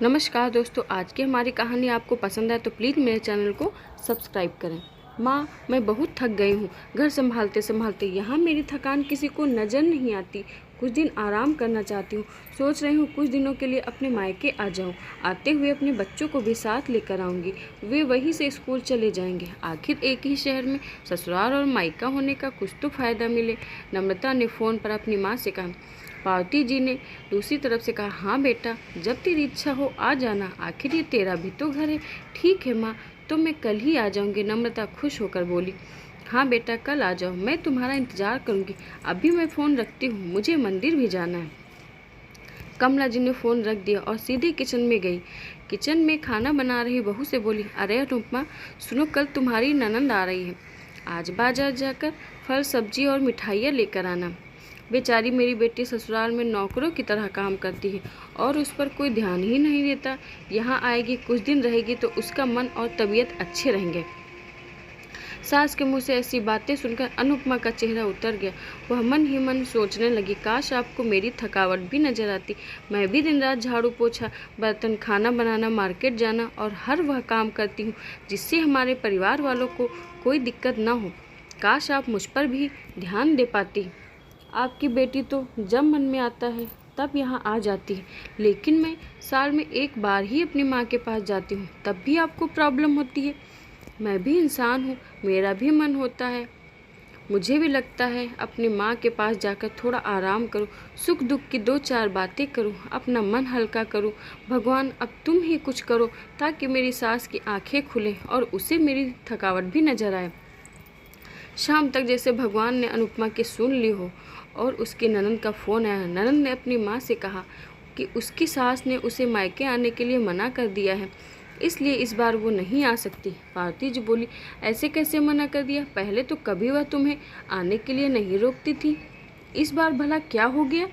नमस्कार दोस्तों, आज की हमारी कहानी आपको पसंद आए तो प्लीज़ मेरे चैनल को सब्सक्राइब करें। माँ, मैं बहुत थक गई हूँ। घर संभालते संभालते यहाँ मेरी थकान किसी को नज़र नहीं आती। कुछ दिन आराम करना चाहती हूँ। सोच रही हूँ कुछ दिनों के लिए अपने मायके आ जाऊँ। आते हुए अपने बच्चों को भी साथ लेकर आऊँगी। वे वहीं से स्कूल चले जाएंगे। आखिर एक ही शहर में ससुराल और मायका होने का कुछ तो फ़ायदा मिले। नम्रता ने फ़ोन पर अपनी माँ से कहा। पार्वती जी ने दूसरी तरफ से कहा, हाँ बेटा, जब तेरी इच्छा हो आ जाना। आखिर ये तेरा भी तो घर है। ठीक है माँ, तो मैं कल ही आ जाऊंगी। नम्रता खुश होकर बोली। हाँ बेटा, कल आ जाओ, मैं तुम्हारा इंतज़ार करूंगी। अभी मैं फ़ोन रखती हूँ, मुझे मंदिर भी जाना है। कमला जी ने फ़ोन रख दिया और सीधे किचन में गई। किचन में खाना बना रही बहू से बोली, अरे अनुपमा, सुनो, कल तुम्हारी ननंद आ रही है। आज बाजार जाकर फल सब्जी और मिठाइयाँ लेकर आना। बेचारी मेरी बेटी ससुराल में नौकरों की तरह काम करती है और उस पर कोई ध्यान ही नहीं देता। यहाँ आएगी, कुछ दिन रहेगी तो उसका मन और तबीयत अच्छे रहेंगे। सास के मुंह से ऐसी बातें सुनकर अनुपमा का चेहरा उतर गया। वह मन ही मन सोचने लगी, काश आपको मेरी थकावट भी नजर आती। मैं भी दिन रात झाड़ू पोछा, बर्तन, खाना बनाना, मार्केट जाना और हर वह काम करती हूँ जिससे हमारे परिवार वालों को कोई दिक्कत न हो। काश आप मुझ पर भी ध्यान दे पाती। आपकी बेटी तो जब मन में आता है तब यहाँ आ जाती है, लेकिन मैं साल में एक बार ही अपनी माँ के पास जाती हूँ, तब भी आपको प्रॉब्लम होती है। मैं भी इंसान हूँ, मेरा भी मन होता है। मुझे भी लगता है अपनी माँ के पास जाकर थोड़ा आराम करूँ, सुख दुख की दो चार बातें करूँ, अपना मन हल्का करूँ। भगवान, अब तुम ही कुछ करो ताकि मेरी सास की आंखें खुलें और उसे मेरी थकावट भी नजर आए। शाम तक जैसे भगवान ने अनुपमा की सुन ली हो और उसकी ननंद का फ़ोन आया। ननंद ने अपनी माँ से कहा कि उसकी सास ने उसे मायके आने के लिए मना कर दिया है, इसलिए इस बार वो नहीं आ सकती। पार्वती जी बोली, ऐसे कैसे मना कर दिया? पहले तो कभी वह तुम्हें आने के लिए नहीं रोकती थी, इस बार भला क्या हो गया?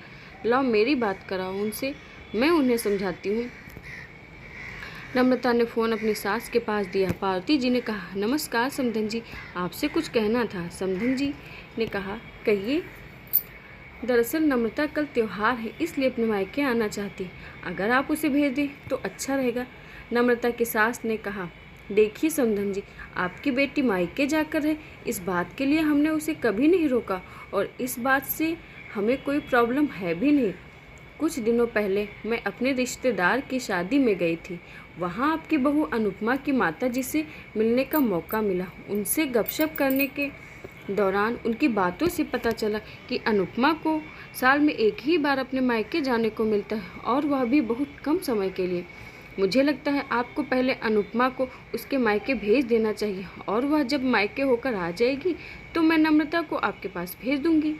लाओ मेरी बात कराओ उनसे, मैं उन्हें समझाती हूँ। नम्रता ने फ़ोन अपनी सास के पास दिया। पार्वती जी ने कहा, नमस्कार समधन जी, आपसे कुछ कहना था। समधन जी ने कहा, कहिए। दरअसल नम्रता कल त्योहार है, इसलिए अपने मायके आना चाहती। अगर आप उसे भेज दें तो अच्छा रहेगा। नम्रता की सास ने कहा, देखिए समधन जी, आपकी बेटी मायके जाकर है, इस बात के लिए हमने उसे कभी नहीं रोका और इस बात से हमें कोई प्रॉब्लम है भी नहीं। कुछ दिनों पहले मैं अपने रिश्तेदार की शादी में गई थी। वहाँ आपकी बहू अनुपमा की माता जी से मिलने का मौका मिला। उनसे गपशप करने के दौरान उनकी बातों से पता चला कि अनुपमा को साल में एक ही बार अपने मायके जाने को मिलता है और वह भी बहुत कम समय के लिए। मुझे लगता है आपको पहले अनुपमा को उसके मायके भेज देना चाहिए और वह जब मायके होकर आ जाएगी तो मैं नम्रता को आपके पास भेज दूंगी।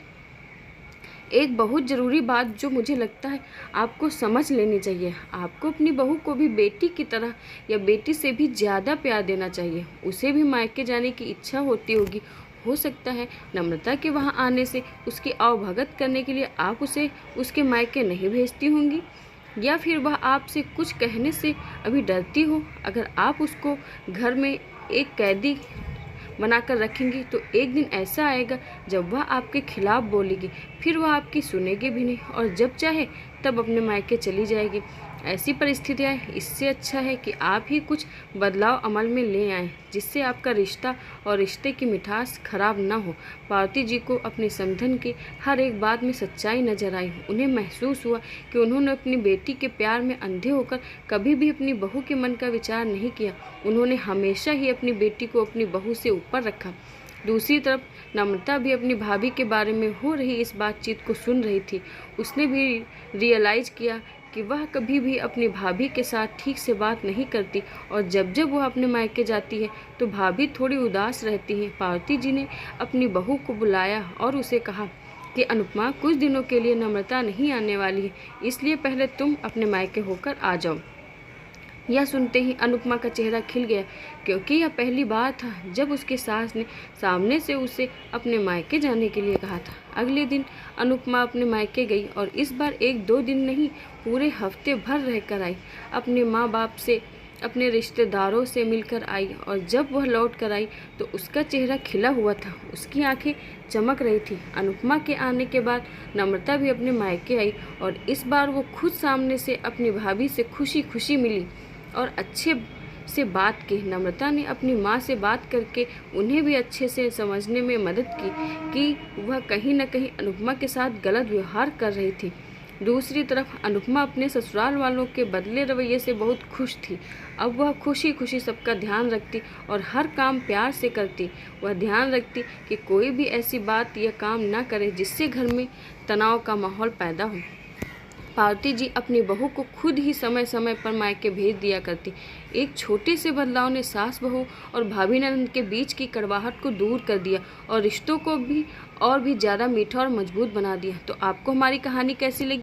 एक बहुत ज़रूरी बात जो मुझे लगता है आपको समझ लेनी चाहिए, आपको अपनी बहू को भी बेटी की तरह या बेटी से भी ज़्यादा प्यार देना चाहिए। उसे भी मायके जाने की इच्छा होती होगी। हो सकता है नम्रता के वहाँ आने से उसकी आवभगत करने के लिए आप उसे उसके मायके नहीं भेजती होंगी, या फिर वह आपसे कुछ कहने से अभी डरती हो। अगर आप उसको घर में एक कैदी बनाकर रखेंगी तो एक दिन ऐसा आएगा जब वह आपके खिलाफ बोलेगी, फिर वह आपकी सुनेगी भी नहीं और जब चाहे तब अपने मायके चली जाएगी। ऐसी परिस्थितियाँ, इससे अच्छा है कि आप ही कुछ बदलाव अमल में ले आएं जिससे आपका रिश्ता और रिश्ते की मिठास खराब ना हो। पार्वती जी को अपनी समधन की हर एक बात में सच्चाई नजर आई। उन्हें महसूस हुआ कि उन्होंने अपनी बेटी के प्यार में अंधे होकर कभी भी अपनी बहू के मन का विचार नहीं किया। उन्होंने हमेशा ही अपनी बेटी को अपनी बहू से ऊपर रखा। दूसरी तरफ नम्रता भी अपनी भाभी के बारे में हो रही इस बातचीत को सुन रही थी। उसने भी रियलाइज़ किया कि वह कभी भी अपनी भाभी के साथ ठीक से बात नहीं करती और जब जब वह अपने मायके जाती है तो भाभी थोड़ी उदास रहती है। पार्वती जी ने अपनी बहू को बुलाया और उसे कहा कि अनुपमा, कुछ दिनों के लिए नम्रता नहीं आने वाली है, इसलिए पहले तुम अपने मायके होकर आ जाओ। यह सुनते ही अनुपमा का चेहरा खिल गया, क्योंकि यह पहली बार था जब उसकी सास ने सामने से उसे अपने मायके जाने के लिए कहा था। अगले दिन अनुपमा अपने मायके गई और इस बार एक दो दिन नहीं, पूरे हफ्ते भर रहकर आई। अपने माँ बाप से अपने रिश्तेदारों से मिलकर आई और जब वह लौट कर आई तो उसका चेहरा खिला हुआ था, उसकी आंखें चमक रही थी। अनुपमा के आने के बाद नम्रता भी अपने मायके आई और इस बार वो खुद सामने से अपनी भाभी से खुशी खुशी मिली और अच्छे से बात की। नम्रता ने अपनी माँ से बात करके उन्हें भी अच्छे से समझने में मदद की कि वह कहीं न कहीं अनुपमा के साथ गलत व्यवहार कर रही थी। दूसरी तरफ अनुपमा अपने ससुराल वालों के बदले रवैये से बहुत खुश थी। अब वह खुशी खुशी सबका ध्यान रखती और हर काम प्यार से करती। वह ध्यान रखती कि कोई भी ऐसी बात या काम न करे जिससे घर में तनाव का माहौल पैदा हो। पार्वती जी अपनी बहू को खुद ही समय समय पर मायके भेज दिया करती। एक छोटे से बदलाव ने सास बहू और भाभी ननद के बीच की कड़वाहट को दूर कर दिया और रिश्तों को भी और भी ज़्यादा मीठा और मजबूत बना दिया। तो आपको हमारी कहानी कैसी लगी?